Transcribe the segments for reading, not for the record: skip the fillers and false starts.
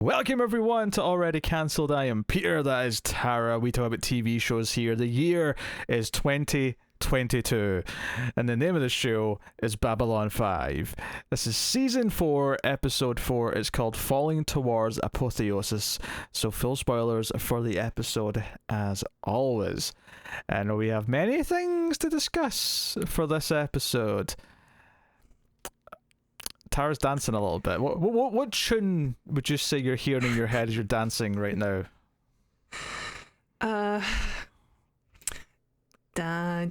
Welcome everyone to Already Cancelled. I am Peter, that is Tara. We talk about TV shows here. The year is 2022 and the name of the show is Babylon 5. This is season 4, episode 4. It's called Falling Towards Apotheosis. So full spoilers for the episode as always. And we have many things to discuss for this episode. Tara's dancing a little bit. What tune would you say you're hearing in your head as you're dancing right now? Dun,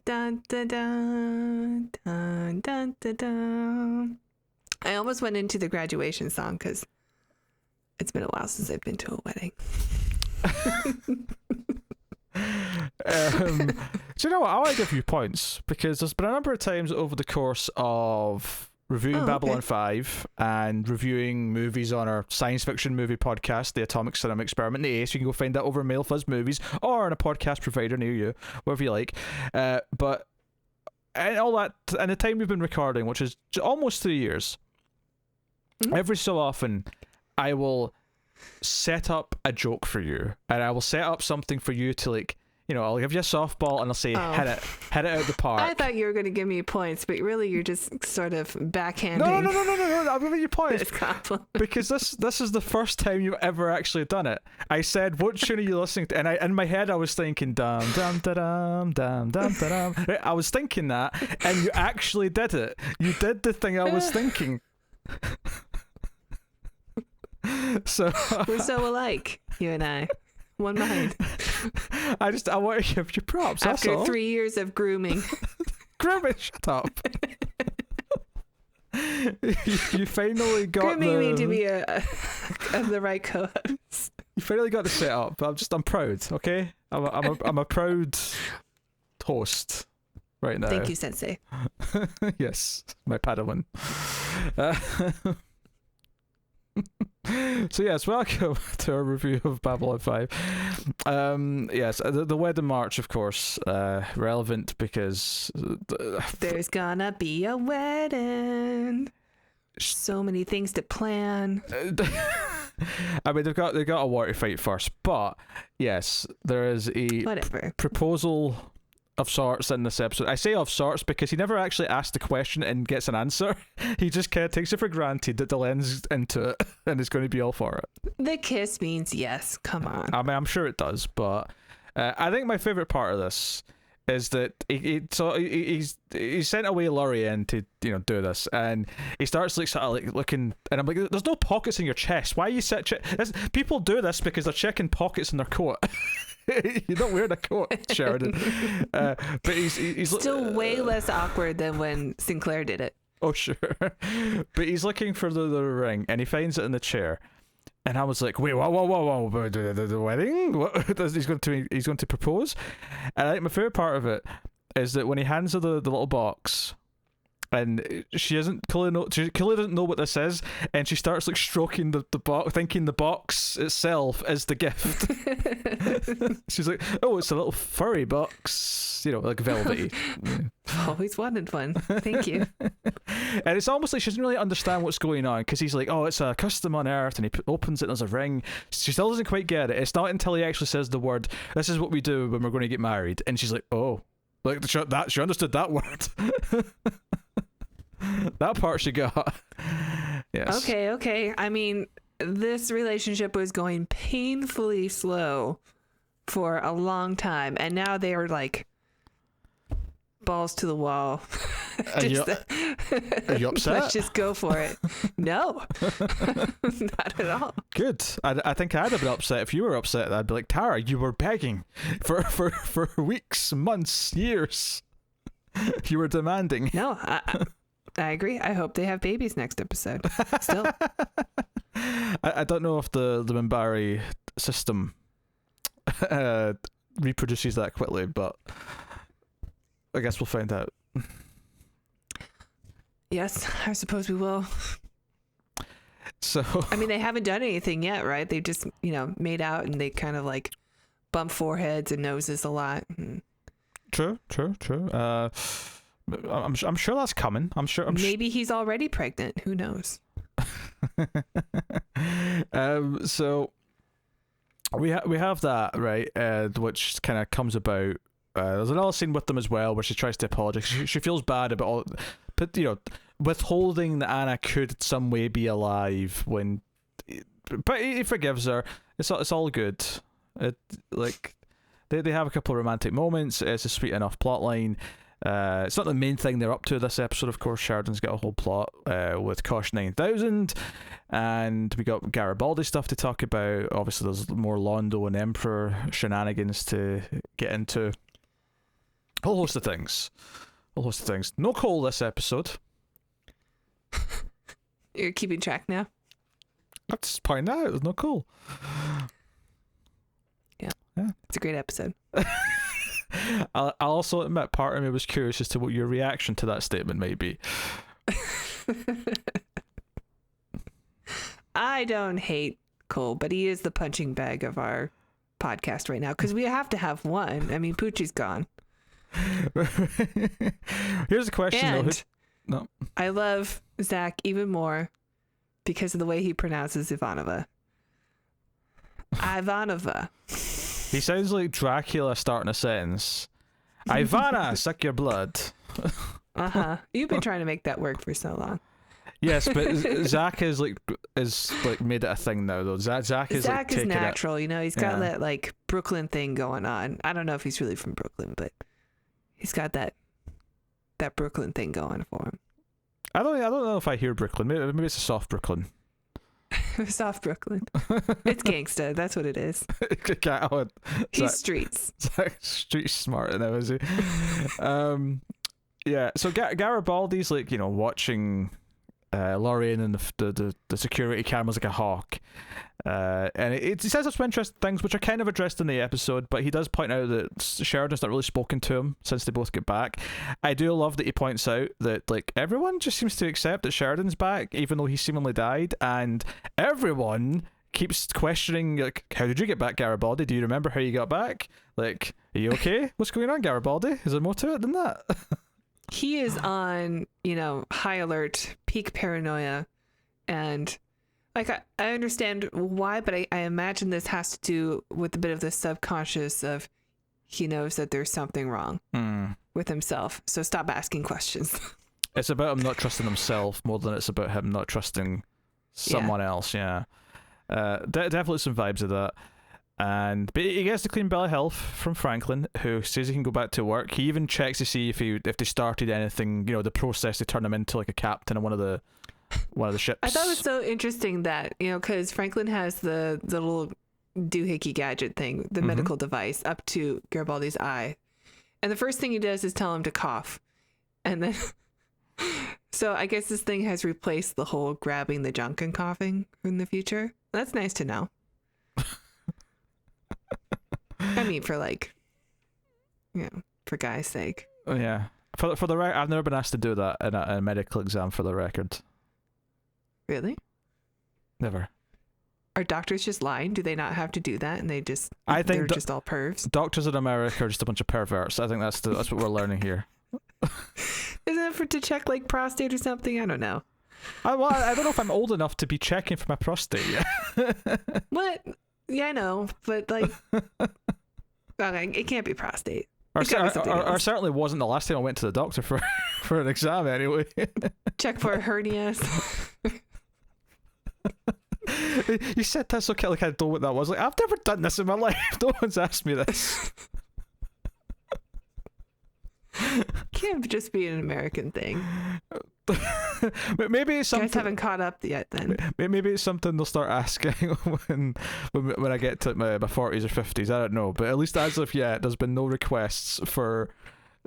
dun, dun, dun, dun, dun, dun, dun. I almost went into the graduation song because it's been a while since I've been to a wedding. So you know what? I want to give you points because there's been a number of times over the course of reviewing Babylon 5 and reviewing movies on our science fiction movie podcast, the Atomic Cinema Experiment, the ACE. You can go find that over Mail Fuzz Movies or on a podcast provider near you, wherever you like. But and all that, and the time we've been recording, which is almost 3 years, every so often I will set up a joke for you, and I will set up something for you to, like, you know, I'll give you a softball and I'll say, hit it out of the park. I thought you were going to give me points, but really you're just sort of backhanding. No, I'm giving you points. This compliment. Because this is the first time you've ever actually done it. I said, what tune are you listening to? And in my head I was thinking, dum dum da dum dum dum da dum. Right? I was thinking that, and you actually did it. You did the thing I was thinking. So we're so alike, you and I. One mind. I want to give you props. After that's all. 3 years of grooming. Grooming, shut up. you finally got grooming me to be the right co-host. You finally got the set up. I'm proud. Okay, I'm a proud host right now. Thank you, Sensei. Yes, my Padawan. So yes, welcome to our review of Babylon 5. Yes, the wedding march, of course, relevant because there's gonna be a wedding. So many things to plan. I mean, they've got a war to fight first, but yes, there is a proposal of sorts in this episode. I say of sorts because he never actually asks the question and gets an answer. He just kind of takes it for granted that the lens into it and is going to be all for it. The kiss means yes. Come on. I mean, I'm sure it does, but I think my favorite part of this is that he's sent away Lorien to, you know, do this, and he starts like sort of like looking, and I'm like, there's no pockets in your chest. Why are you people do this because they're checking pockets in their coat. You're not wearing a coat, Sheridan. But he's still way less awkward than when Sinclair did it. Oh sure. But he's looking for the ring, and he finds it in the chair. And I was like, wait, whoa, the wedding? What? He's going to propose? And I think my favorite part of it is that when he hands her the little box, and she doesn't know what this is, and she starts like stroking the box, thinking the box itself is the gift. She's like, oh, it's a little furry box, you know, like velvety. Always wanted one. Thank you. And it's almost like she doesn't really understand what's going on, because he's like, oh, it's a custom on Earth, and he opens it and there's a ring. She still doesn't quite get it. It's not until he actually says the word, this is what we do when we're going to get married, and she's like, oh, like she understood that word. That part she got. Yes. Okay. I mean, this relationship was going painfully slow for a long time, and now they are like balls to the wall. Are you upset? Let's just go for it. No, not at all. Good. I think I'd have been upset if you were upset. I'd be like, Tara, you were begging for weeks, months, years. You were demanding. No, I agree. I hope they have babies next episode. Still. I don't know if the Minbari system reproduces that quickly, but I guess we'll find out. Yes, I suppose we will. So I mean, they haven't done anything yet, right? They just, you know, made out, and they kind of like bump foreheads and noses a lot. True. I'm sure that's coming. I'm sure. Maybe he's already pregnant. Who knows? So we have that, right, which kind of comes about. There's another scene with them as well where she tries to apologize. She feels bad about all, but withholding that Anna could in some way be alive when, but he forgives her. It's all good. They have a couple of romantic moments. It's a sweet enough plot line. It's not the main thing they're up to this episode, of course. Sheridan's got a whole plot with Kosh 9000, and we got Garibaldi stuff to talk about. Obviously, there's more Londo and Emperor shenanigans to get into. A whole host of things. No Cole this episode. You're keeping track now? Let's point out there's no Cole. Yeah. It's a great episode. I'll also admit part of me was curious as to what your reaction to that statement may be. I don't hate Cole, but he is the punching bag of our podcast right now because we have to have one. I mean, Poochie's gone. Here's a question, and no. I love Zach even more because of the way he pronounces Ivanova. Ivanova. He sounds like Dracula starting a sentence. Ivana, suck your blood. You've been trying to make that work for so long. Yes, but Zach is made it a thing now though. Zach is natural, he's got that Brooklyn thing going on. I don't know if he's really from Brooklyn, but he's got that Brooklyn thing going for him. I don't know if I hear Brooklyn. Maybe it's a soft Brooklyn. Soft Brooklyn. It's gangsta. That's what it is. He's streets. Street smart now, is he? Yeah. So Garibaldi's watching Lorraine and the security cameras like a hawk. And it says some interesting things which are kind of addressed in the episode, but he does point out that Sheridan's not really spoken to him since they both get back. I do love that he points out that everyone just seems to accept that Sheridan's back even though he seemingly died, and everyone keeps questioning how did you get back, Garibaldi? Do you remember how you got back? Are you okay? What's going on, Garibaldi? Is there more to it than that? He is on high alert, peak paranoia, and I understand why, but I imagine this has to do with a bit of the subconscious of he knows that there's something wrong with himself. So stop asking questions. It's about him not trusting himself more than it's about him not trusting someone else. Yeah. Definitely some vibes of that. But he gets the clean bill of health from Franklin, who says he can go back to work. He even checks to see if they started anything, the process to turn him into a captain on one of the ships. I thought it was so interesting that, because Franklin has the little doohickey gadget thing, the medical device up to Garibaldi's eye. And the first thing he does is tell him to cough. And then, so I guess this thing has replaced the whole grabbing the junk and coughing in the future. That's nice to know. I mean, for for guy's sake. Oh, yeah. For the record, I've never been asked to do that in a medical exam, for the record. Really? Never. Are doctors just lying? Do they not have to do that, and they're just all pervs? Doctors in America are just a bunch of perverts. I think that's what we're learning here. Isn't it to check prostate or something? I don't know. I don't know if I'm old enough to be checking for my prostate yet. What? Yeah, I know, but okay, it can't be prostate. Or certainly wasn't the last time I went to the doctor for an exam anyway. Check for hernias. You said that so I don't know what that was. I've never done this in my life. No one's asked me this. Can't just be an American thing. Maybe it's something. You guys haven't caught up yet, then. Maybe it's something they'll start asking when I get to my 40s or 50s. I don't know, but at least as of yet, there's been no requests for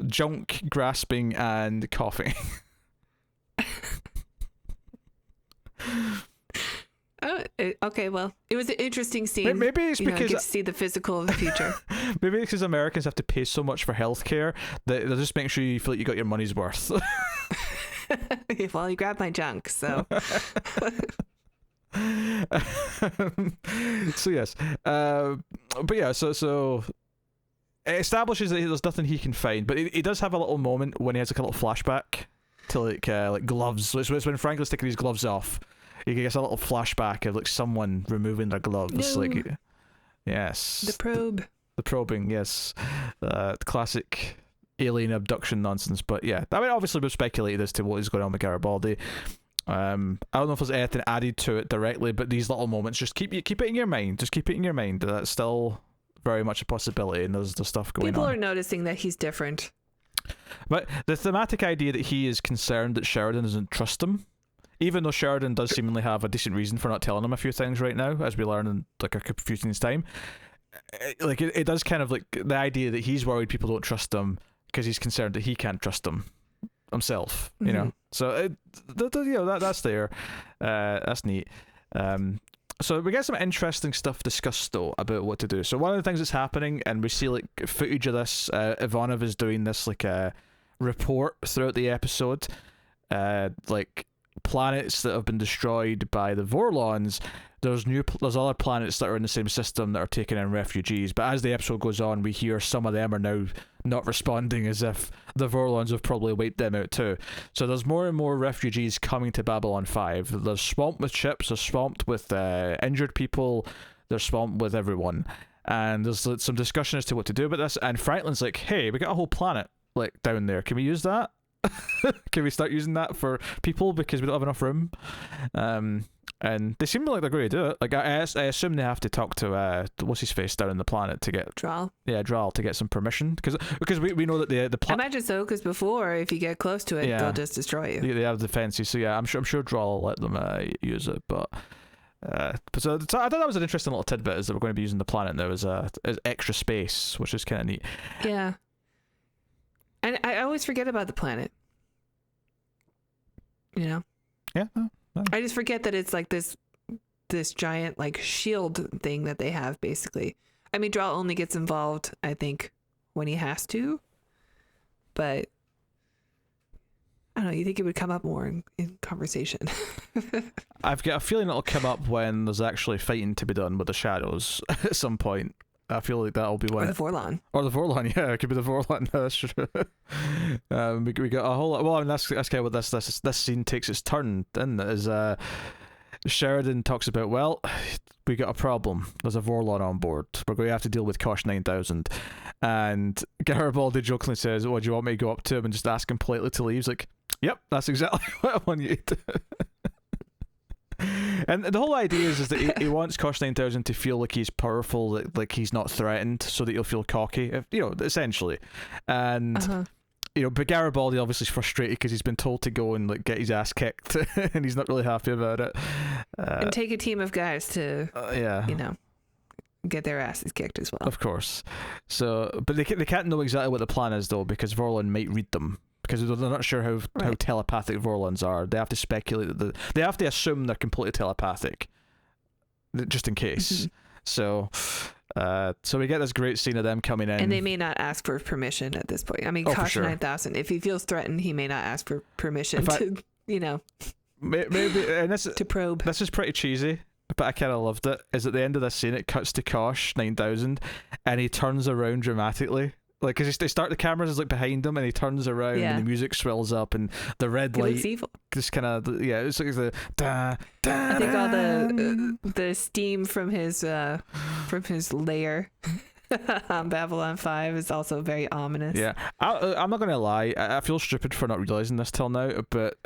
junk grasping and coughing. Okay, well, it was an interesting scene. Maybe it's because you get to see the physical of the future. Maybe it's because Americans have to pay so much for healthcare that they'll just make sure you feel like you got your money's worth. Well, you grabbed my junk, so. So yes, but yeah, so it establishes that there's nothing he can find, but he does have a little moment when he has a little flashback to like gloves. So it's when Franklin's taking his gloves off. you get a little flashback of like someone removing their gloves. No. Like, yes, The probe. the probing. Yes, classic alien abduction nonsense. But yeah, I mean, obviously we've speculated as to what is going on with Garibaldi. I don't know if there's anything added to it directly, but these little moments, just keep it in your mind. Just keep it in your mind. That's still very much a possibility, and there's the stuff going on. People are noticing that he's different. But the thematic idea that he is concerned that Sheridan doesn't trust him, even though Sheridan does seemingly have a decent reason for not telling him a few things right now, as we learn in like a few scenes time, like it does kind of like the idea that he's worried people don't trust him because he's concerned that he can't trust him himself, you know. So that's there. That's neat. So we get some interesting stuff discussed though about what to do. So one of the things that's happening, and we see like footage of this, Ivanov is doing this like a report throughout the episode, like planets that have been destroyed by the Vorlons. There's other planets that are in the same system that are taking in refugees, but as the episode goes on, we hear some of them are now not responding, as if the Vorlons have probably wiped them out too. So there's more and more refugees coming to Babylon 5. They're swamped with ships, they're swamped with injured people, they're swamped with everyone. And there's some discussion as to what to do about this, and Franklin's like, hey, we got a whole planet like down there, can we use that? Can we start using that for people because we don't have enough room? And they seem like they're going to do it. Like I assume they have to talk to what's his face down on the planet to get Draal. Yeah, Draal, to get some permission because we know that the I imagine so, because before, if you get close to it, they'll just destroy you. They have defenses, so yeah, I'm sure Draal will let them use it. But so I thought that was an interesting little tidbit, is that we're going to be using the planet now as extra space, which is kind of neat. Yeah. And I always forget about the planet. You know? Yeah. No. I just forget that it's like this giant like shield thing that they have, basically. I mean, Draal only gets involved, I think, when he has to. But I don't know, you think it would come up more in conversation. I've got a feeling it'll come up when there's actually fighting to be done with the shadows at some point. I feel like that'll be when... Or the Vorlon. Or the Vorlon, yeah, it could be the Vorlon. That's true. We got a whole lot... Well, I mean, that's kind of what this scene takes its turn, isn't it? Is Sheridan talks about, well, we got a problem. There's a Vorlon on board. We're going to have to deal with Kosh 9000. And Garibaldi jokingly says, oh, do you want me to go up to him and just ask him politely to leave? He's like, yep, that's exactly what I want you to do. And the whole idea is that he wants Kosh 9000 to feel like he's powerful, like he's not threatened, so that he'll feel cocky, essentially. And but Garibaldi obviously is frustrated because he's been told to go and like get his ass kicked, and he's not really happy about it. And take a team of guys to, get their asses kicked as well. Of course. So, but they can't know exactly what the plan is though, because Vorlon might read them. Because they're not sure how telepathic Vorlons are. They have to speculate that they have to assume they're completely telepathic, just in case. So we get this great scene of them coming in, and they may not ask for permission at this point. I mean, Kosh 9000. If he feels threatened, he may not ask for permission to maybe. And to probe. This is pretty cheesy, but I kind of loved it. Is at the end of this scene, it cuts to Kosh 9000, and he turns around dramatically. Like, because they start the cameras is like behind him, and he turns around, and the music swells up, and the red light. Looks evil. Just kind of it's like the da da. I think all the steam from his lair on Babylon 5 is also very ominous. Yeah, I'm not gonna lie. I feel stupid for not realizing this till now, but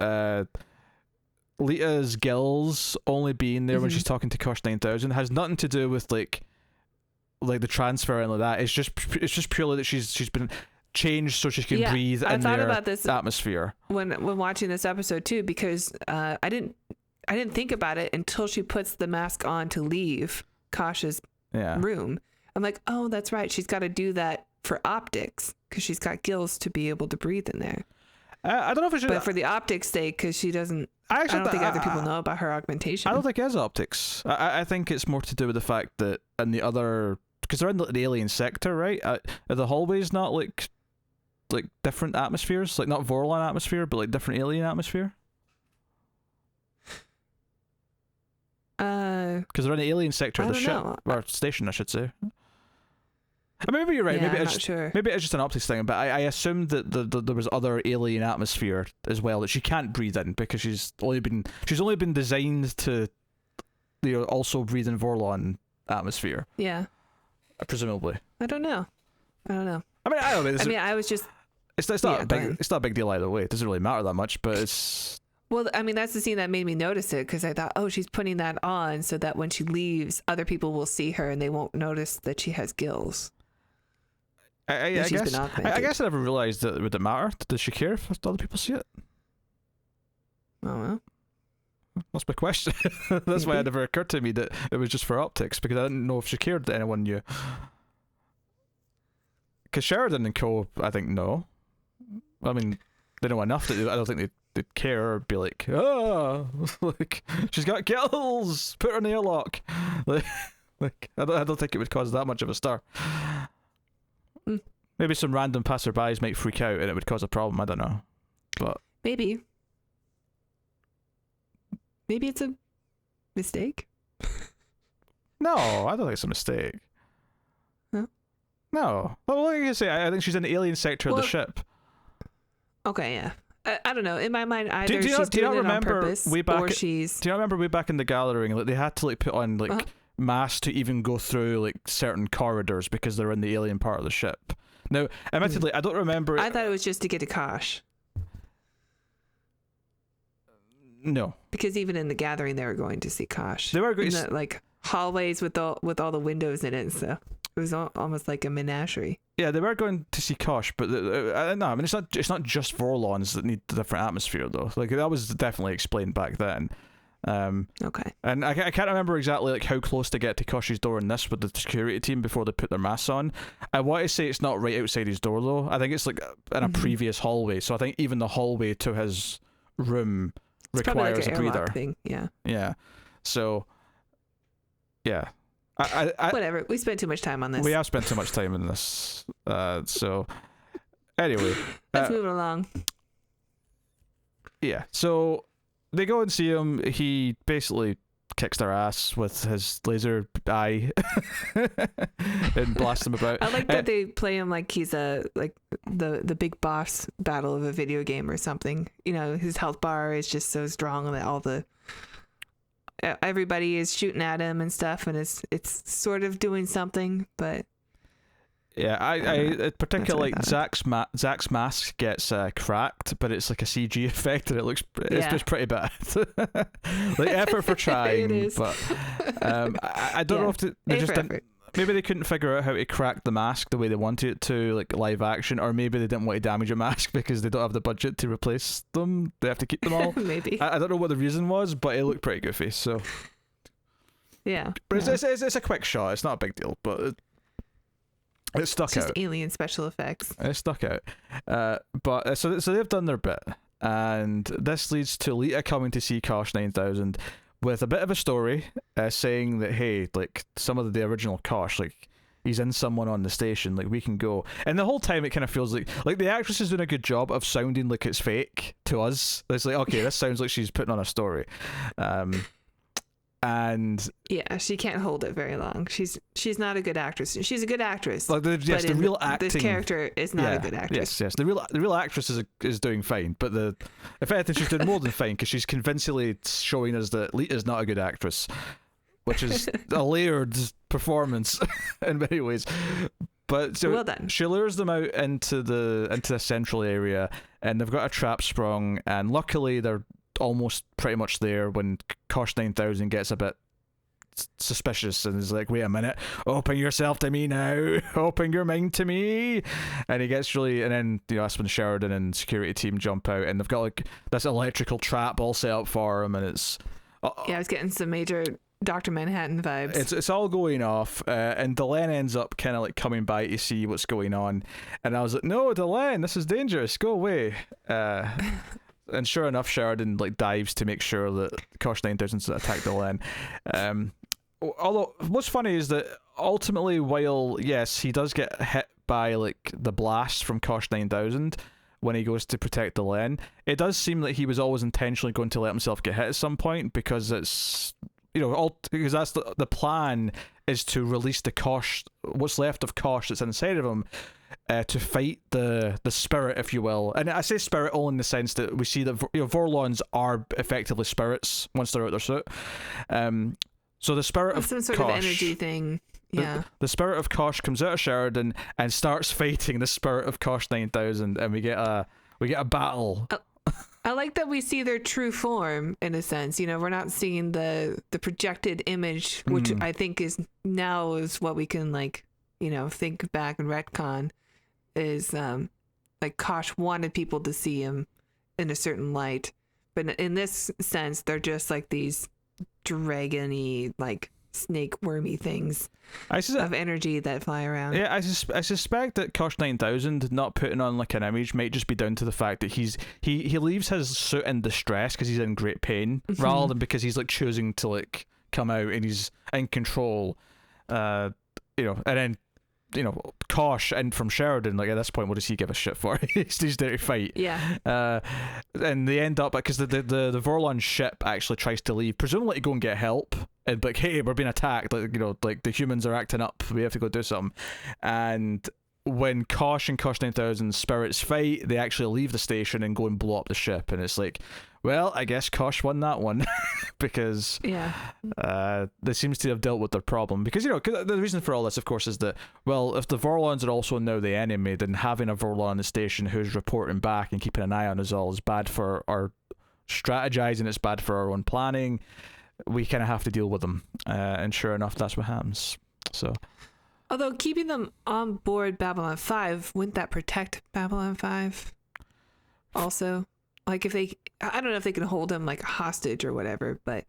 Lita's gills only being there when she's talking to Kosh 9000 has nothing to do with like the transfer and like that. It's just purely that she's been changed so she can breathe in their about this atmosphere when watching this episode too, because I didn't think about it until she puts the mask on to leave Kosh's room. I'm like, oh, that's right, she's got to do that for optics because she's got gills to be able to breathe in there. I don't know if it should, but for the optics sake, because she doesn't. I don't think other people know about her augmentation. I don't think it is optics. I think it's more to do with the fact that in the other, because they're in the alien sector, right? Are the hallways not like different atmospheres, like not Vorlon atmosphere, but like different alien atmosphere? Because they're in the alien sector of the ship, or station, I should say. I mean, maybe you're right. Yeah, Maybe I'm it's not just, sure. maybe it's just an optics thing. But I assumed that there was other alien atmosphere as well that she can't breathe in because she's only been designed to, also breathe in Vorlon atmosphere. Yeah. Presumably. I don't know. I mean, I don't know. I was just. It's not it's not a big deal either way. It doesn't really matter that much. But it's. Well, I mean, that's the scene that made me notice it because I thought, oh, she's putting that on so that when she leaves, other people will see her and they won't notice that she has gills. I guess I never realised that would it matter. Does she care if other people see it? Oh well. That's my question. That's why it never occurred to me that it was just for optics, because I didn't know if she cared that anyone knew. Because Sheridan and co, I think, no. I mean, they know enough that I don't think they'd care or be like, like, she's got gills, put her in the airlock. Like I don't think it would cause that much of a stir. Maybe some random passerbys might freak out and it would cause a problem. I don't know, but maybe it's a mistake. No, I don't think it's a mistake. No. Well, like I say, I think she's in the alien sector of the ship. Okay, yeah. I don't know. In my mind, either do she's doing it on purpose, or she's. Do you not remember way back in the gathering, like they had to like put on like masks to even go through like certain corridors because they're in the alien part of the ship. Now, admittedly, I don't remember. I thought it was just to get to Kosh. No, because even in the gathering, they were going to see Kosh. They were going to like hallways with all the windows in it. So it was almost like a menagerie. Yeah, they were going to see Kosh, but no, I mean it's not just Vorlons that need the different atmosphere though. Like that was definitely explained back then. Okay. And I can't remember exactly like how close to get to Kosh's door in this with the security team before they put their masks on. I want to say it's not right outside his door though. I think it's like in a previous hallway. So I think even the hallway to his room requires like a breather thing. Yeah. So yeah. I whatever. We spent too much time on this. We have spent too much time on this. So anyway, let's move along. Yeah. So they go and see him. He basically kicks their ass with his laser eye and blasts them about. I like that they play him like he's the big boss battle of a video game or something. You know, his health bar is just so strong that everybody is shooting at him and stuff, and it's sort of doing something, but yeah, I particularly like Zach's mask gets cracked, but it's like a CG effect, and it's pretty bad. Like effort for trying, it is. But I don't know if they just didn't. Maybe they couldn't figure out how to crack the mask the way they wanted it to, like live action, or maybe they didn't want to damage a mask because they don't have the budget to replace them. They have to keep them all. Maybe. I don't know what the reason was, but it looked pretty goofy. So yeah, but it's a quick shot. It's not a big deal, but it stuck out. Just alien special effects. It stuck out. But so they've done their bit, and this leads to Lita coming to see Kosh 9000 with a bit of a story, saying that hey, like some of the original Kosh, like he's in someone on the station, like we can go. And the whole time it kind of feels like the actress is doing a good job of sounding like it's fake to us. It's like, okay, this sounds like she's putting on a story. And yeah, she can't hold it very long. She's not a good actress. She's a good actress. Like the real acting. This character is not a good actress. Yes. The real actress is doing fine, but if anything, she's doing more than fine because she's convincingly showing us that Lita's not a good actress, which is a layered performance in many ways. But so well done. She lures them out into the central area, and they've got a trap sprung, and luckily they're almost pretty much there when Kosh 9000 gets a bit suspicious and is like, wait a minute, open yourself to me now, open your mind to me. And he gets really, and then that's when Sheridan and security team jump out, and they've got like this electrical trap all set up for him, and it's I was getting some major Dr. Manhattan vibes. It's all going off, and Delenn ends up kind of like coming by to see what's going on, and I was like, no, Delenn, this is dangerous, go away. And sure enough, Sheridan like dives to make sure that Kosh 9000's attacked Delenn. Although what's funny is that ultimately, while yes, he does get hit by like the blast from Kosh 9000 when he goes to protect Delenn, it does seem like he was always intentionally going to let himself get hit at some point, because it's all because that's the plan is to release the Kosh, what's left of Kosh that's inside of him, to fight the spirit, if you will. And I say spirit only in the sense that we see that Vorlons are effectively spirits once they're out their suit. So the spirit of some sort Kosh, of energy thing. Yeah. The spirit of Kosh comes out of Sheridan and starts fighting the spirit of Kosh 9000, and we get a battle. I like that we see their true form in a sense. We're not seeing the projected image, which I think is what we can think back and retcon is like Kosh wanted people to see him in a certain light, but in this sense they're just like these dragony snake wormy things of energy that fly around. Yeah, I suspect that Kosh 9000 not putting on an image might just be down to the fact that he leaves his suit in distress because he's in great pain, rather than because he's choosing to come out and he's in control. And then Kosh in from Sheridan, at this point, what does he give a shit for? He's there to fight. Yeah. And they end up because the Vorlon ship actually tries to leave, presumably to go and get help. And hey, we're being attacked. The humans are acting up. We have to go do something. And when Kosh and Kosh 9000 spirits fight, they actually leave the station and go and blow up the ship. And it's well, I guess Kosh won that one because they seems to have dealt with their problem. Because the reason for all this, of course, is that if the Vorlons are also now the enemy, then having a Vorlon on the station who's reporting back and keeping an eye on us all is bad for our strategizing. It's bad for our own planning. We kind of have to deal with them, and sure enough, that's what happens. So, although keeping them on board Babylon 5, wouldn't that protect Babylon 5? Also, if they, I don't know if they can hold him hostage or whatever, but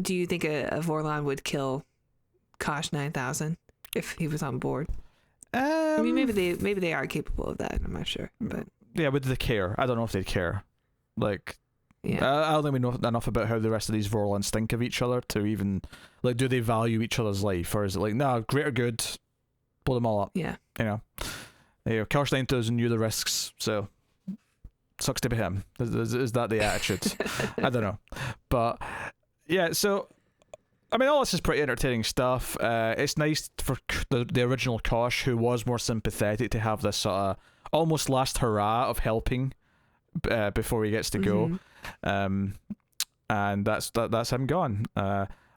do you think a Vorlon would kill Kosh 9000 if he was on board? I mean, maybe they are capable of that. I'm not sure, but yeah, would they care? I don't know if they'd care. Yeah. I don't think we know enough about how the rest of these Vorlons think of each other to even do they value each other's life, or is it no, greater good, blow them all up? Yeah. Kosh 9000 knew the risks, so sucks to be him. Is that the attitude? I don't know, but yeah. So I mean, all this is pretty entertaining stuff. It's nice for the original Kosh, who was more sympathetic, to have this sort of almost last hurrah of helping before he gets to go. And that's him gone.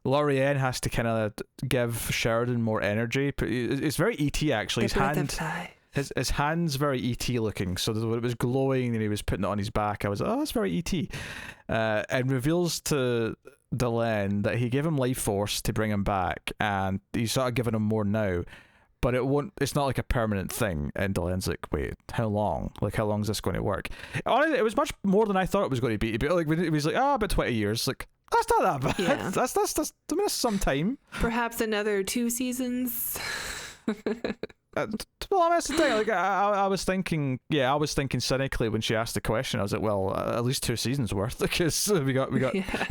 Lorien has to kind of give Sheridan more energy. It's very ET actually. His hand's very ET looking. So when it was glowing and he was putting it on his back, I was that's very ET. And reveals to Delenn that he gave him life force to bring him back, and he's sort of giving him more now. But it's not a permanent thing. And Delenn's wait, how long? How long is this going to work? Honestly, it was much more than I thought it was going to be. But when it was about 20 years, that's not that bad. Yeah. That's I mean, that's some time. Perhaps another 2 seasons. Well, that's the thing. I was thinking cynically when she asked the question. I was well, at least 2 seasons worth, because we got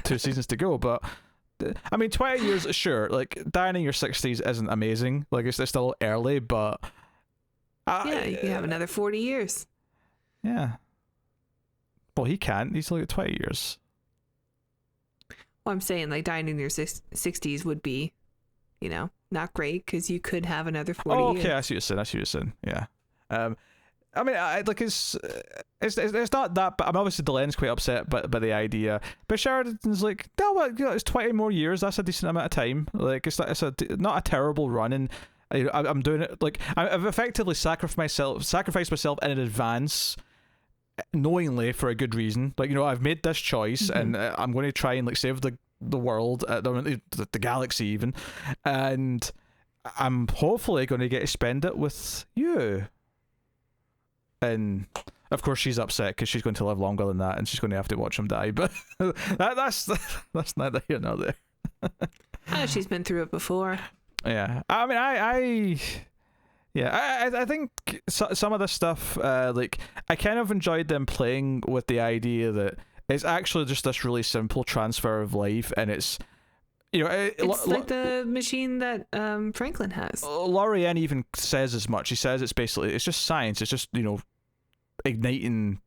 2 seasons to go. But I mean, 20 years, sure. Dying in your 60s isn't amazing. It's still early, but you can have another 40 years. Yeah. Well, he can't. He's 20 years. Well, I'm saying dying in your 60s would be, not great, because you could have another 40 years. Okay, I see what you're saying. Yeah. I mean, it's not that. But I'm obviously Delenn's quite upset by the idea. But Sheridan's no, it's 20 more years. That's a decent amount of time. It's not a terrible run, and I'm doing it. I've effectively sacrificed myself in advance, knowingly, for a good reason. I've made this choice, and I'm going to try and save the world, the galaxy even, and I'm hopefully going to get to spend it with you. And of course she's upset because she's going to live longer than that, and she's going to have to watch him die. But that's neither here nor there. She's been through it before. Yeah, I mean, I think some of this stuff, I kind of enjoyed them playing with the idea that it's actually just this really simple transfer of life, and it's it's the machine that Franklin has. Lorien even says as much. He says it's just science. It's just igniting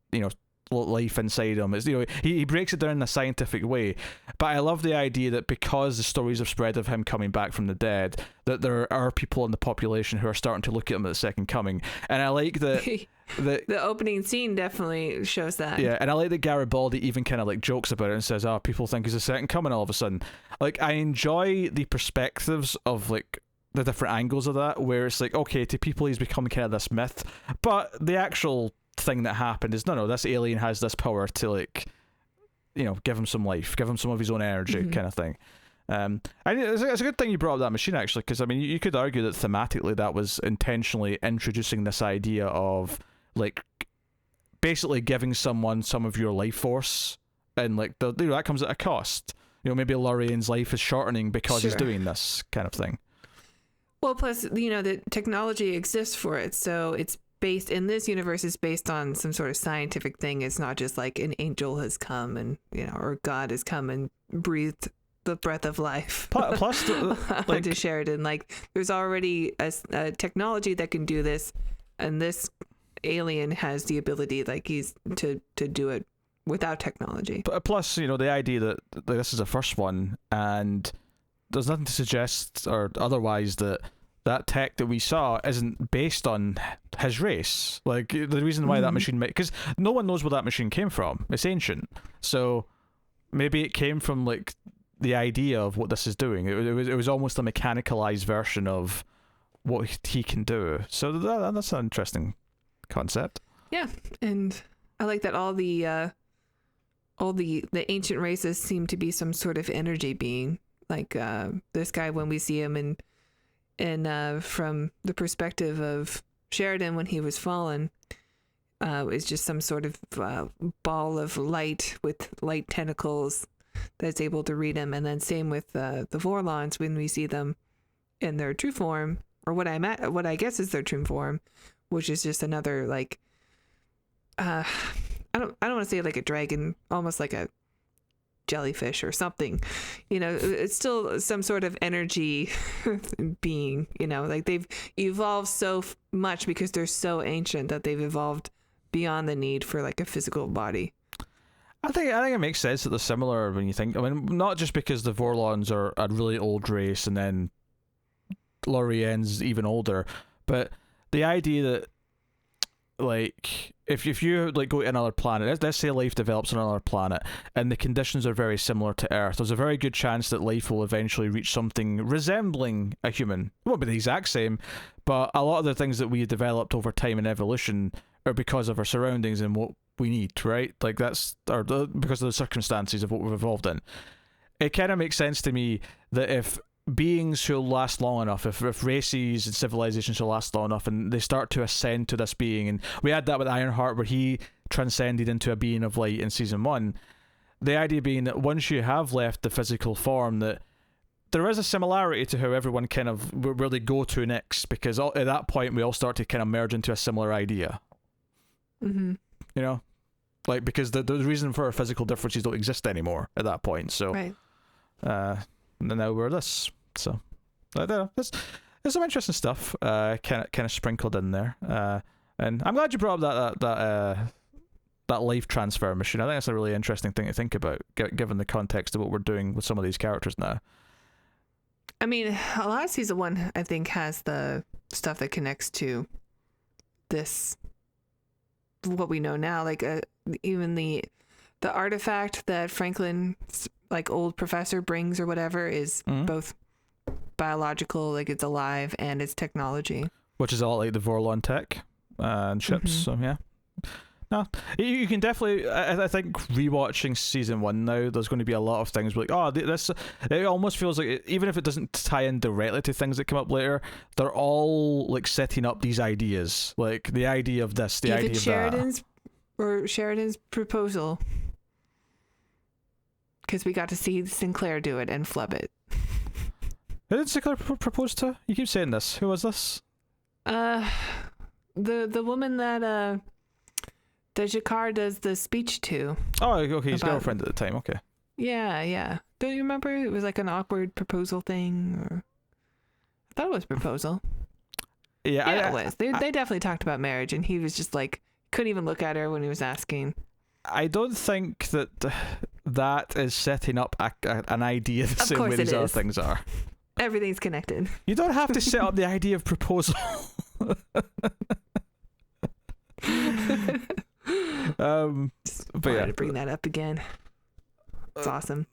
life inside him. It's he breaks it down in a scientific way, But I love the idea that because the stories have spread of him coming back from the dead, that there are people in the population who are starting to look at him at the second coming. And I like that the opening scene definitely shows that. Yeah, and I like that Garibaldi even kind of like jokes about it and says, "Oh, people think he's the second coming all of a sudden." Like, I enjoy the perspectives of like the different angles of that, where it's like, okay, to people he's become kind of this myth, but the actual thing that happened is no, this alien has this power to like, give him some life, give him some of his own energy, kind of thing. And it's a good thing you brought up that machine, actually, because I mean, you could argue that thematically that was intentionally introducing this idea of like basically giving someone some of your life force, and like that comes at a cost. Maybe Lorian's life is shortening because he's doing this kind of thing. Well, plus the technology exists for it, so it's based in this universe is based on some sort of scientific thing. It's not just like an angel has come and or God has come and breathed the breath of life plus to Sheridan. Like, there's already a technology that can do this, and this alien has the ability, like, he's to do it without technology. But plus, the idea that this is the first one, and there's nothing to suggest or otherwise that tech that we saw isn't based on his race. Like, the reason why that machine because no one knows where that machine came from. It's ancient, so maybe it came from like the idea of what this is doing. It was almost a mechanicalized version of what he can do. So that's an interesting concept. Yeah, and I like that all the ancient races seem to be some sort of energy being. Like this guy, when we see him and from the perspective of Sheridan when he was fallen, is just some sort of ball of light with light tentacles that's able to read him. And then same with the Vorlons when we see them in their true form, or what I guess is their true form, which is just another like I don't want to say like a dragon, almost like a jellyfish or something. It's still some sort of energy being. Like, they've evolved so much because they're so ancient that they've evolved beyond the need for like a physical body. I think it makes sense that they're similar when you think. I mean, not just because the Vorlons are a really old race and then Lorien's even older, but the idea that, like, if you like go to another planet, let's say life develops on another planet and the conditions are very similar to Earth, there's a very good chance that life will eventually reach something resembling a human. It won't be the exact same, but a lot of the things that we developed over time in evolution are because of our surroundings and what we need, right? Like, that's because of the circumstances of what we've evolved in. It kind of makes sense to me that if beings who last long enough, if races and civilizations will last long enough and they start to ascend to this being, and we had that with Ironheart where he transcended into a being of light in season 1, the idea being that once you have left the physical form, that there is a similarity to how everyone kind of where they go to next, because at that point we all start to kind of merge into a similar idea. Like, because the reason for our physical differences don't exist anymore at that point, so right. And now we're this. So there's some interesting stuff kind of sprinkled in there, and I'm glad you brought up that life transfer machine. I think that's a really interesting thing to think about, given the context of what we're doing with some of these characters now. I mean, a lot of season 1 I think has the stuff that connects to this, what we know now, like even the artifact that Franklin's like old professor brings or whatever is both biological, like it's alive, and it's technology, which is all like the Vorlon tech and ships. So yeah, no, you can definitely. I think rewatching season 1 now, there's going to be a lot of things like, oh, this. It almost feels like even if it doesn't tie in directly to things that come up later, they're all like setting up these ideas, like the idea of this, the idea of that. Sheridan's proposal. Because we got to see Sinclair do it and flub it. Who did Sinclair propose to? You keep saying this. Who was this? The woman that Zhakar does the speech to. Oh, okay, his girlfriend at the time. Okay. Yeah. Don't you remember? It was like an awkward proposal thing, or I thought it was proposal. Yeah, it was. They definitely talked about marriage, and he was just like couldn't even look at her when he was asking. I don't think that that is setting up an idea the Of same way course these it other is. things are. Everything's connected. You don't have to set up the idea of proposal. But Wanted yeah, to bring that up again. It's awesome.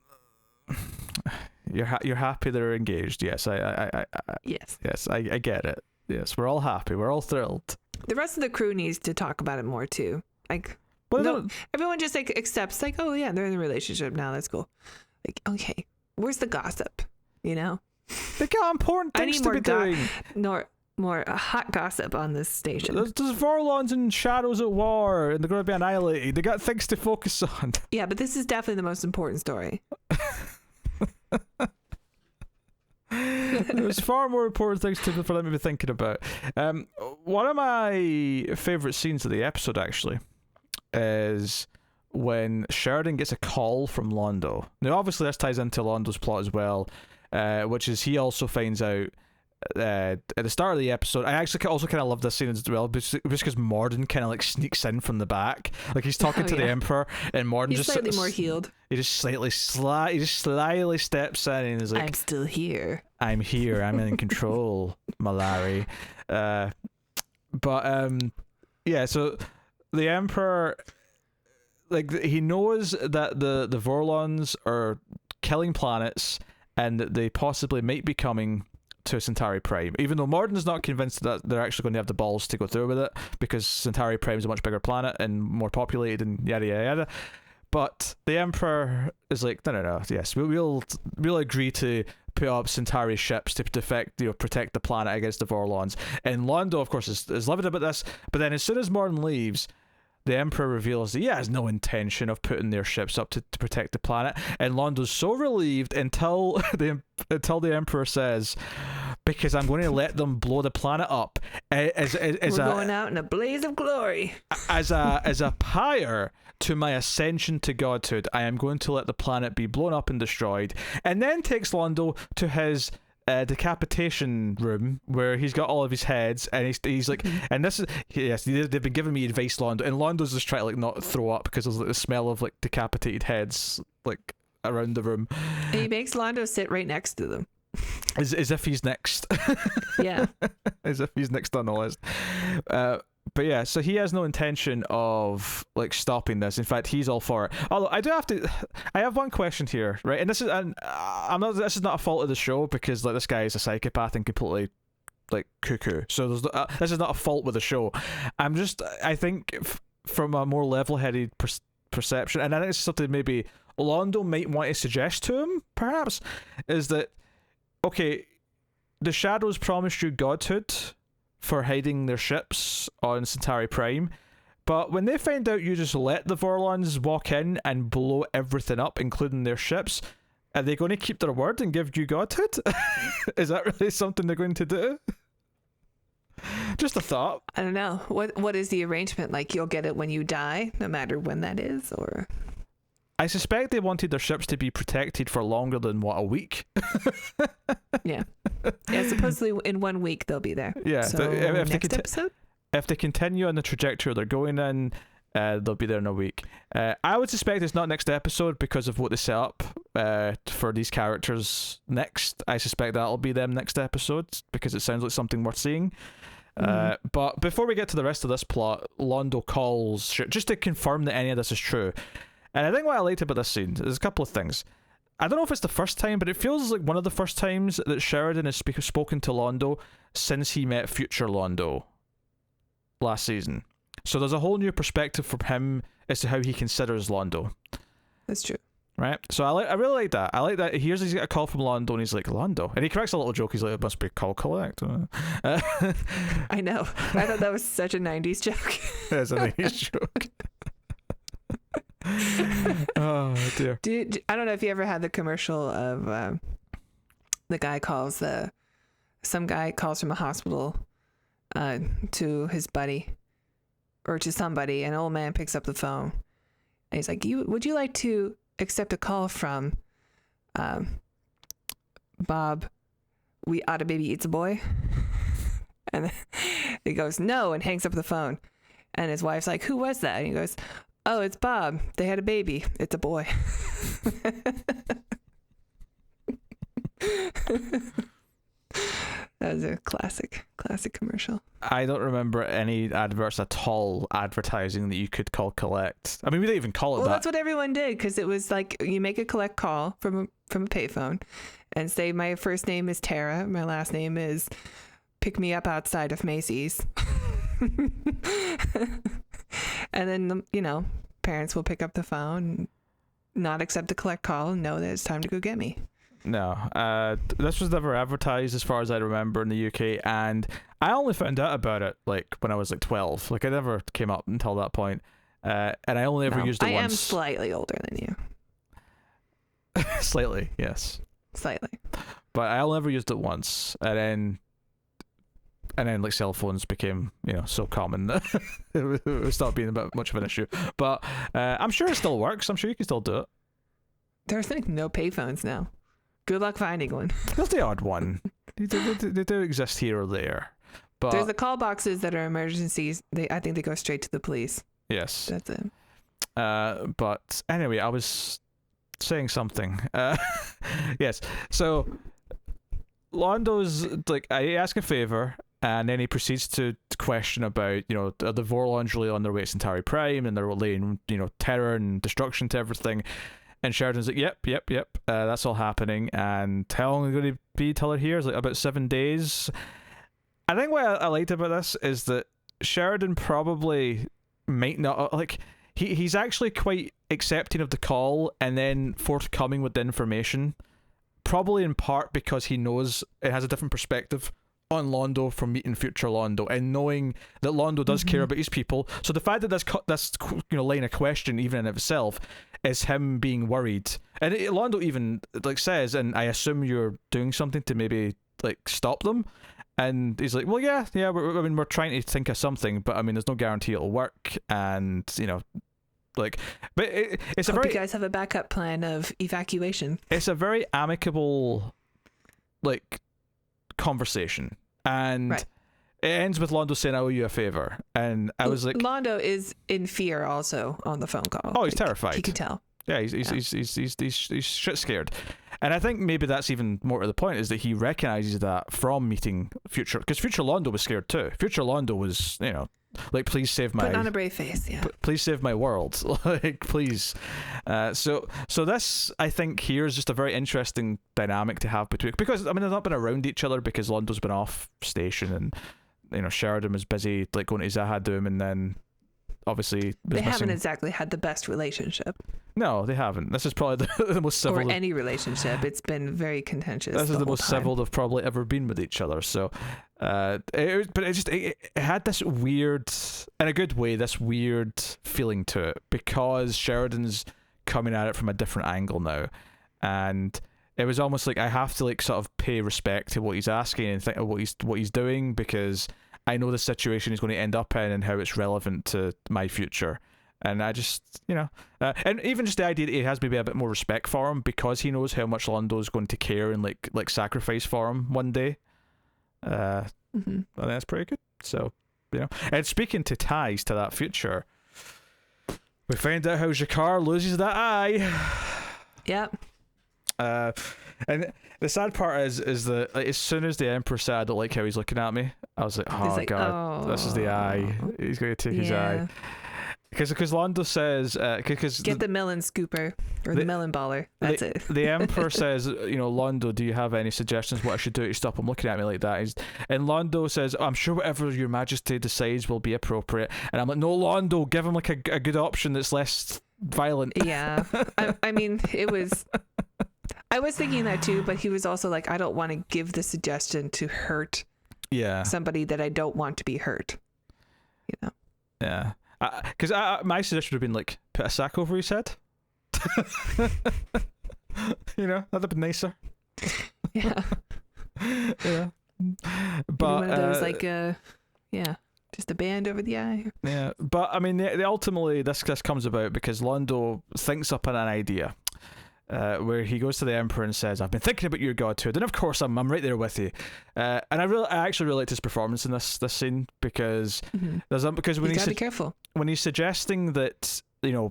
you're happy they're engaged. Yes, Yes. yes, I get it. Yes, we're all happy. We're all thrilled. The rest of the crew needs to talk about it more too. Like, But no, everyone just like accepts, like, oh yeah, they're in a relationship now. That's cool. Like, okay, where's the gossip? You know, they got important I things need to more be doing. more hot gossip on this station. There's Vorlons and shadows at war, and they're going to be annihilated. They got things to focus on. Yeah, but this is definitely the most important story. There's far more important things for them to be thinking about. One of my favourite scenes of the episode, actually, is when Sheridan gets a call from Londo. Now, obviously, this ties into Londo's plot as well, which is he also finds out at the start of the episode. I actually also kind of love this scene as well, just because Morden kind of like sneaks in from the back, like he's talking to the Emperor, and Morden He's just slightly more healed. He just slyly steps in and is like, I'm still here. I'm here. I'm in control, Malari. Yeah. So the Emperor, like, he knows that the Vorlons are killing planets, and that they possibly might be coming to Centauri Prime, even though Morden's not convinced that they're actually going to have the balls to go through with it, because Centauri Prime is a much bigger planet and more populated and yada yada yada. But the Emperor is like, no, yes, we'll agree to put up Centauri ships to protect the planet against the Vorlons. And Londo, of course, is livid about this. But then as soon as Morden leaves, the Emperor reveals that he has no intention of putting their ships up to protect the planet. And Londo's so relieved until the Emperor says, because I'm going to let them blow the planet up. We're going out in a blaze of glory. As a pyre to my ascension to godhood, I am going to let the planet be blown up and destroyed. And then takes Londo to his decapitation room where he's got all of his heads, and he's like, and this is, yes, they've been giving me advice, Londo, and Londo's just trying to like not throw up because there's like the smell of like decapitated heads like around the room. And he makes Londo sit right next to them. As if he's next. Yeah. As if he's next on the list. But yeah, so he has no intention of like stopping this. In fact, he's all for it. Although I have one question here, right? And this is this is not a fault of the show, because like this guy is a psychopath and completely like cuckoo. So this is not a fault with the show. I think from a more level-headed perception, and I think it's something maybe Londo might want to suggest to him, perhaps, is that, okay, the Shadows promised you godhood for hiding their ships on Centauri Prime, but when they find out you just let the Vorlons walk in and blow everything up, including their ships, are they going to keep their word and give you godhood? Is that really something they're going to do? Just a thought. I don't know. What is the arrangement? Like, you'll get it when you die, no matter when that is, or? I suspect they wanted their ships to be protected for longer than, a week? Yeah, supposedly in 1 week they'll be there. Yeah, so if next episode? If they continue on the trajectory they're going in, they'll be there in a week. I would suspect it's not next episode because of what they set up for these characters next. I suspect that'll be them next episode, because it sounds like something worth seeing. But before we get to the rest of this plot, Londo calls just to confirm that any of this is true. And I think what I liked about this scene is a couple of things. I don't know if it's the first time, but it feels like one of the first times that Sheridan has spoken to Londo since he met future Londo last season. So there's a whole new perspective from him as to how he considers Londo. That's true. Right? So I really like that. I like that. He's got a call from Londo, and he's like, Londo. And he corrects a little joke. He's like, it must be call collect. I know. I thought that was such a 90s joke. That's a 90s joke. Oh dear. I don't know if you ever had the commercial of the guy calls some guy calls from a hospital to his buddy or to somebody, and an old man picks up the phone and he's like, would you like to accept a call from Bob, we ought a baby eats a boy? And he goes, no, and hangs up the phone. And his wife's like, who was that? And he goes, Oh, it's Bob. They had a baby. It's a boy. That was a classic commercial. I don't remember any adverts at all advertising that you could call collect. I mean, we didn't even call it Well, that. that's what everyone did, because it was like you make a collect call from a payphone and say, my first name is Tara, my last name is pick me up outside of Macy's. And then, parents will pick up the phone, not accept the collect call, and know that it's time to go get me. No, this was never advertised as far as I remember in the UK, and I only found out about it like when I was like 12. Like, it never came up until that point, and I only ever used it once. I am slightly older than you. Slightly, yes. Slightly. But I only ever used it once, and then like cell phones became so common that it stopped being much of an issue. But I'm sure it still works. I'm sure you can still do it. There's like no payphones now. Good luck finding one. There's the odd one. They do exist here or there. But there's the call boxes that are emergencies. I think they go straight to the police. Yes. That's it. But anyway, I was saying something. Yes. So Londo's like, I ask a favor, and then he proceeds to question about, the Vorlons really on their way to Centauri Prime, and they're laying, terror and destruction to everything. And Sheridan's like, yep, that's all happening. And how long are they going to be till they're here? It's like about 7 days. I think what I liked about this is that Sheridan probably might not, like, he's actually quite accepting of the call and then forthcoming with the information, probably in part because he knows it has a different perspective on Londo from meeting future Londo and knowing that Londo does care about his people. So the fact that this line of question even in itself is him being worried, and Londo even like says, and I assume you're doing something to maybe like stop them, and he's like, well, yeah, we're trying to think of something, but I mean, there's no guarantee it'll work, and but it's Hope you guys have a backup plan of evacuation. It's a very amicable like conversation, and right. It ends with Londo saying, I owe you a favor, and I was like, Londo is in fear also on the phone call. Oh, he's terrified. He can tell. Yeah, he's shit scared, and I think maybe that's even more to the point, is that he recognizes that from meeting Future, because Future Londo was scared too. Future Londo was like, please save my, putting on a brave face, yeah. Please save my world, like, please. So this, I think, here is just a very interesting dynamic to have between, because I mean, they've not been around each other because Londo's been off station, and Sheridan was busy like going to Zahadum, and then obviously they haven't exactly had the best relationship. No, they haven't. This is probably the most civil. Or any relationship. It's been very contentious. This is the most time. civil they've probably ever been with each other. So, it had this weird, in a good way, this weird feeling to it, because Sheridan's coming at it from a different angle now, and it was almost like I have to like sort of pay respect to what he's asking and think of what he's doing, because I know the situation he's going to end up in and how it's relevant to my future. And I just, and even just the idea that he has maybe a bit more respect for him because he knows how much Londo's going to care and like sacrifice for him one day. I think that's pretty good. So, and speaking to ties to that future, we find out how Zhakar loses that eye. Yep. And the sad part is that like, as soon as the Emperor said, I don't like how he's looking at me, I was like, oh god, this is the eye. He's going to take his eye. Because Londo says, get the melon scooper or the melon baller. That's it. The Emperor says, Londo, do you have any suggestions what I should do to stop him looking at me like that? And Londo says, I'm sure whatever your Majesty decides will be appropriate. And I'm like, no, Londo, give him like a good option that's less violent. Yeah. I mean, it was... I was thinking that too, but he was also like, I don't want to give the suggestion to hurt somebody that I don't want to be hurt. Yeah. Because my suggestion would have been like, put a sack over his head. That'd have been nicer. Yeah. Yeah. But one of those just a band over the eye. Yeah. But I mean, ultimately this comes about because Londo thinks up an idea. Where he goes to the Emperor and says, I've been thinking about your godhood, and of course I'm right there with you. And I actually really liked his performance in this scene, because because when you gotta be careful. When he's suggesting that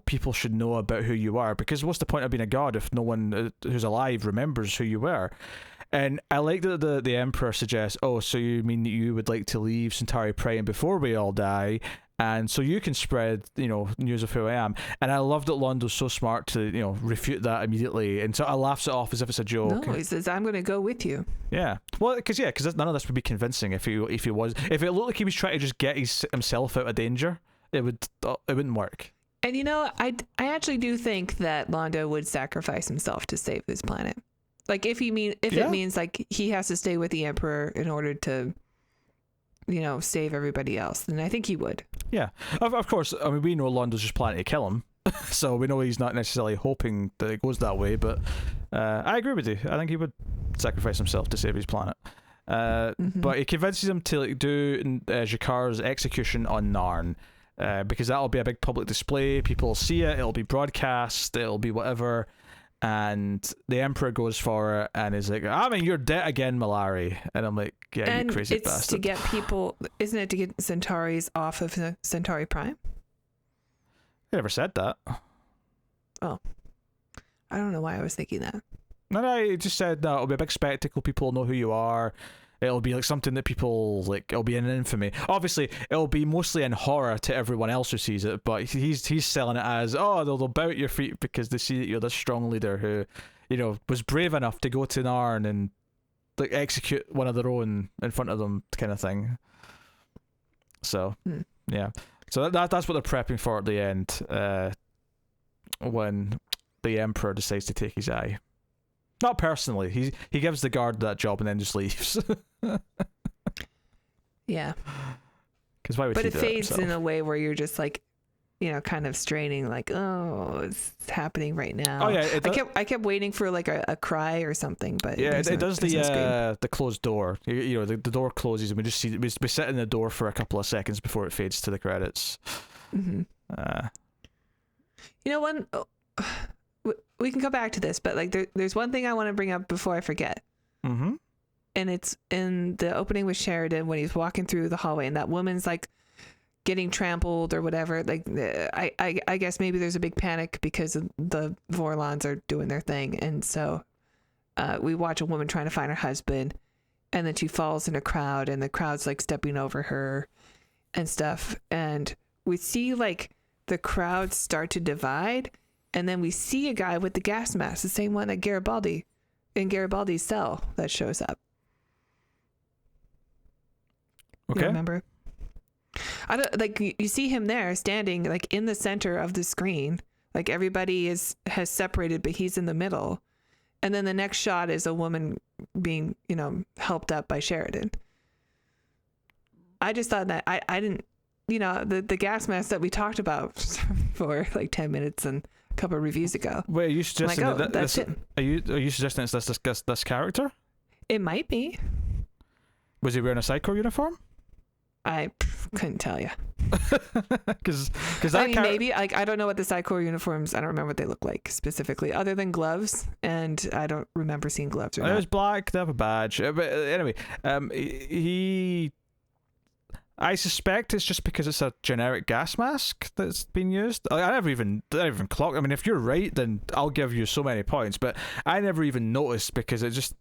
people should know about who you are, because what's the point of being a god if no one who's alive remembers who you were? And I like that the Emperor suggests, oh, so you mean that you would like to leave Centauri Prime before we all die, and so you can spread, news of who I am. And I love that Londo's so smart to, refute that immediately, and so I laughs it off as if it's a joke. No, he says, I'm going to go with you. Yeah. Well, because none of this would be convincing if it looked like he was trying to just get himself out of danger. It wouldn't work. And I actually do think that Londo would sacrifice himself to save this planet. Like if it means like he has to stay with the Emperor in order to, save everybody else, then I think he would. Yeah, of course. I mean, we know Londo's just planning to kill him, so we know he's not necessarily hoping that it goes that way. But I agree with you. I think he would sacrifice himself to save his planet. But he convinces him to do Zhakar's execution on Narn. Because that'll be a big public display, people will see it, it'll be broadcast, it'll be whatever, and the Emperor goes for it and is like, you're dead again, Malari. And I'm like, yeah, and you crazy it's bastard. to get people, isn't it to get Centauris off of Centauri Prime? I never said that. Oh, I don't know why I was thinking that. No, it just said that it'll be a big spectacle, people will know who you are. It'll be like something that people like. It'll be an infamy. Obviously, it'll be mostly in horror to everyone else who sees it. But he's selling it as, they'll bow at your feet because they see that you're this strong leader who, was brave enough to go to Narn and like execute one of their own in front of them, kind of thing. So yeah, so that's what they're prepping for at the end, when the Emperor decides to take his eye. Not personally. He gives the guard that job and then just leaves. Yeah. Because why would but he it do fades that in a way where you're just like, kind of straining, like, oh, it's happening right now. Oh yeah. I kept waiting for like a cry or something, but yeah, it does no the closed door. The door closes and we sit in the door for a couple of seconds before it fades to the credits. Mm-hmm. We can go back to this, but like there's one thing I want to bring up before I forget. Mm-hmm. And it's in the opening with Sheridan when he's walking through the hallway and that woman's like getting trampled or whatever. Like I guess maybe there's a big panic because the Vorlons are doing their thing, and so we watch a woman trying to find her husband, and then she falls in a crowd, and the crowd's like stepping over her and stuff, and we see like the crowd start to divide. And then we see a guy with the gas mask, the same one that in Garibaldi's cell, that shows up. Okay. You remember? I don't like you see him there standing like in the center of the screen. Like everybody has separated, but he's in the middle. And then the next shot is a woman being, helped up by Sheridan. I just thought that I didn't, the gas mask that we talked about for like 10 minutes and a couple of reviews ago. Wait, are you suggesting that's it. Are you suggesting it's this character? It might be. Was he wearing a Psycho uniform? I couldn't tell you. Because that maybe like I don't know what the Psycho uniforms. I don't remember what they look like specifically, other than gloves, and I don't remember seeing gloves. It was black. They have a badge. But anyway, I suspect it's just because it's a generic gas mask that's been used. I never even clocked. I mean, if you're right, then I'll give you so many points. But I never even noticed because it just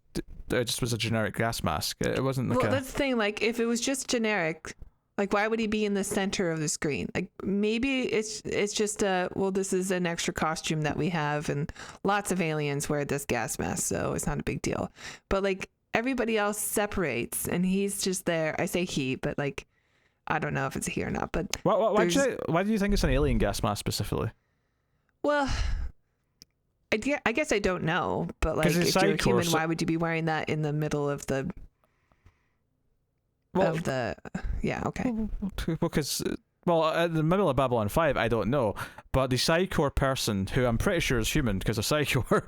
was a generic gas mask. It wasn't like that's the thing. Like, if it was just generic, like, why would he be in the center of the screen? Like, maybe it's just this is an extra costume that we have, and lots of aliens wear this gas mask, so it's not a big deal. But like everybody else separates, and he's just there. I say he, but like, I don't know if it's he or not, but why do you think it's an alien gas mask specifically? Well, I guess I don't know, but like, if you're human, why would you be wearing that in the middle of the? Yeah, okay. Because in the middle of Babylon 5, I don't know, but the Psychor person, who I'm pretty sure is human because of Psychor,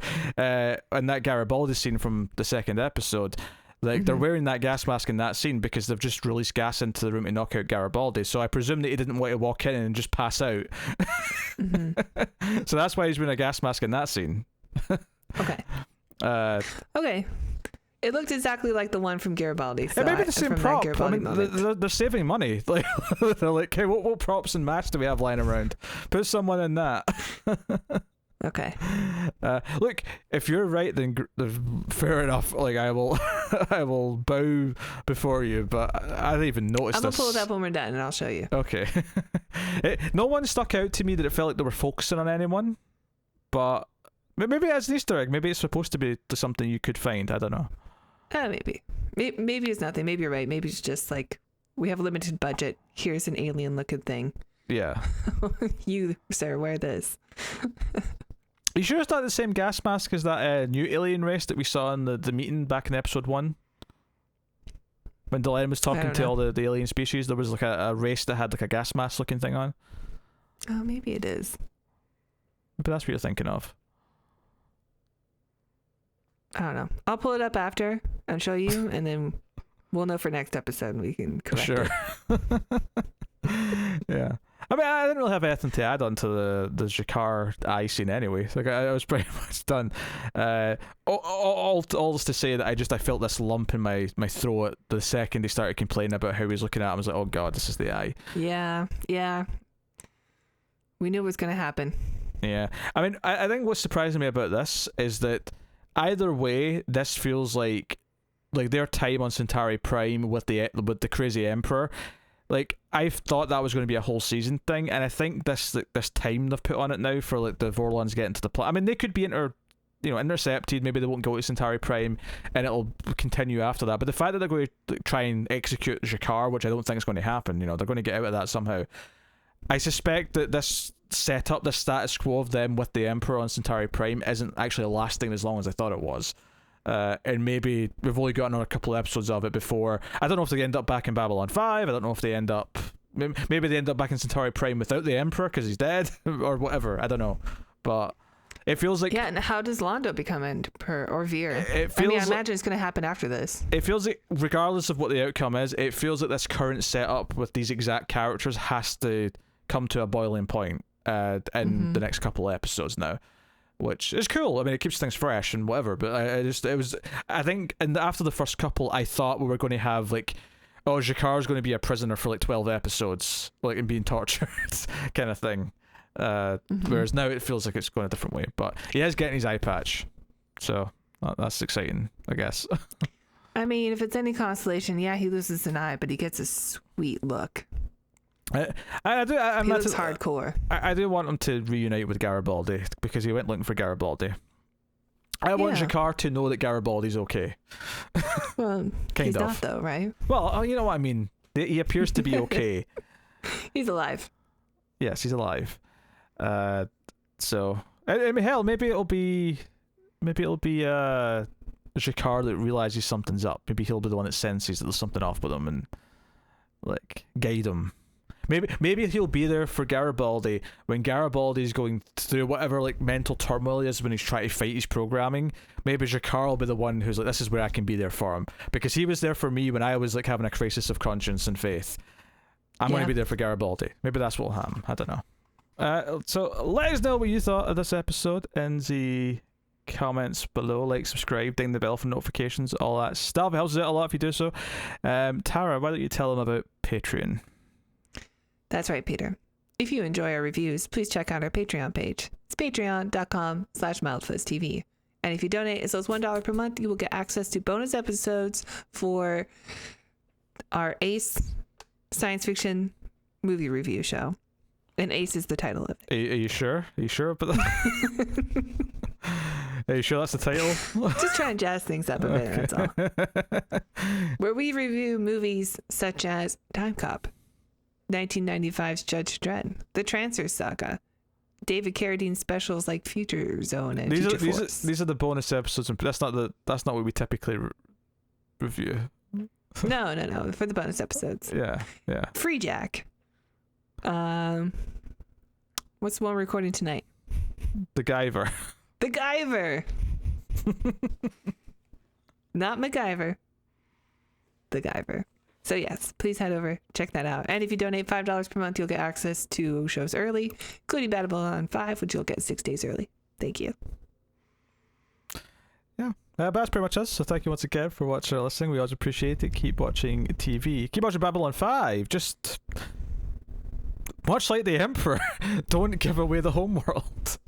and that Garibaldi scene from the second episode. Like, they're wearing that gas mask in that scene because they've just released gas into the room to knock out Garibaldi. So I presume that he didn't want to walk in and just pass out. So that's why he's wearing a gas mask in that scene. Okay. Okay. It looked exactly like the one from Garibaldi. So It may be the same prop. I mean, moment. they're saving money. Like, they're like, okay, what props and match do we have lying around? Put someone in that. Okay. Look, if you're right, then fair enough. Like, I will, I will bow before you. But I didn't even notice I'm this. gonna pull it up when we're done, and I'll show you. Okay. No one stuck out to me that it felt like they were focusing on anyone, but maybe it's an Easter egg. Maybe it's supposed to be something you could find. I don't know. Maybe it's nothing. Maybe you're right. Maybe it's just like, we have a limited budget. Here's an alien-looking thing. Yeah. You, sir, wear this. You sure it's not the same gas mask as that new alien race that we saw in the meeting back in episode 1? When Delenn was talking to all the alien species, there was like a race that had like a gas mask looking thing on. Oh, maybe it is. But that's what you're thinking of. I don't know. I'll pull it up after and show you, and then we'll know for next episode and we can correct it. Yeah. I mean, I didn't really have anything to add on to the Zhakar eye scene anyway. Like, I was pretty much done. All to say that I felt this lump in my throat the second he started complaining about how he was looking at him. I was like, oh god, this is the eye. Yeah. We knew it was going to happen. Yeah. I mean, I think what's surprising me about this is that either way, this feels like their time on Centauri Prime with the crazy Emperor. Like, I thought that was going to be a whole season thing, and I think this time they've put on it now for like the Vorlons getting to the planet. I mean, they could be intercepted. Maybe they won't go to Centauri Prime, and it'll continue after that. But the fact that they're going to try and execute Zhakar, which I don't think is going to happen, they're going to get out of that somehow. I suspect that this setup, the status quo of them with the Emperor on Centauri Prime, isn't actually lasting as long as I thought it was. And maybe we've only got another couple of episodes of it before. I don't know if they end up back in Babylon 5. I don't know if they end up... Maybe they end up back in Centauri Prime without the Emperor because he's dead or whatever. I don't know. But it feels like... Yeah, and how does Londo become Emperor or Veer? I imagine it's going to happen after this. It feels like, regardless of what the outcome is, it feels like this current setup with these exact characters has to come to a boiling point in the next couple of episodes now. Which is cool. I mean, it keeps things fresh and whatever. But I think, and after the first couple, I thought we were going to have like, oh, Zhakar's going to be a prisoner for like 12 episodes, like, and being tortured, kind of thing. Whereas now it feels like it's going a different way. But he is getting his eye patch, so that's exciting, I guess. I mean, if it's any consolation, yeah, he loses an eye, but he gets a sweet look. He looks hardcore. I do want him to reunite with Garibaldi because he went looking for Garibaldi. I want Zhakar to know that Garibaldi's okay. Well, he's not though, right? Well, you know what I mean. He appears to be okay. He's alive. Yes, he's alive. So I mean, hell, maybe it'll be Zhakar that realizes something's up. Maybe he'll be the one that senses that there's something off with him and like guide him. Maybe he'll be there for Garibaldi when Garibaldi's going through whatever like mental turmoil he is when he's trying to fight his programming. Maybe Zhakar will be the one who's like, this is where I can be there for him, because he was there for me when I was like having a crisis of conscience and faith. I'm going to be there for Garibaldi. Maybe that's what will happen. I don't know. So let us know what you thought of this episode in the comments below. Like, subscribe, ding the bell for notifications, all that stuff. It helps us out a lot if you do so. Tara, why don't you tell them about Patreon? That's right, Peter. If you enjoy our reviews, please check out our Patreon page. It's patreon.com/mildfuzztv. And if you donate as low as $1 per month, you will get access to bonus episodes for our Ace science fiction movie review show. And Ace is the title of it. Are you sure? Are you sure about that? Are you sure that's the title? Just try and jazz things up a bit, that's all. Where we review movies such as Time Cop, 1995's Judge Dredd, The Transfer Saga, David Carradine specials like Future Zone and Future Force. These are the bonus episodes, and that's not what we typically review. No, for the bonus episodes. Yeah. Free Jack. What's the one we're recording tonight? The Guyver. Not MacGyver. The Guyver. So yes, please head over, check that out. And if you donate $5 per month, you'll get access to shows early, including Babylon 5, which you'll get 6 days early. Thank you. Yeah. But that's pretty much us. So thank you once again for watching or listening. We always appreciate it. Keep watching TV. Keep watching Babylon 5. Just much like the Emperor, don't give away the homeworld.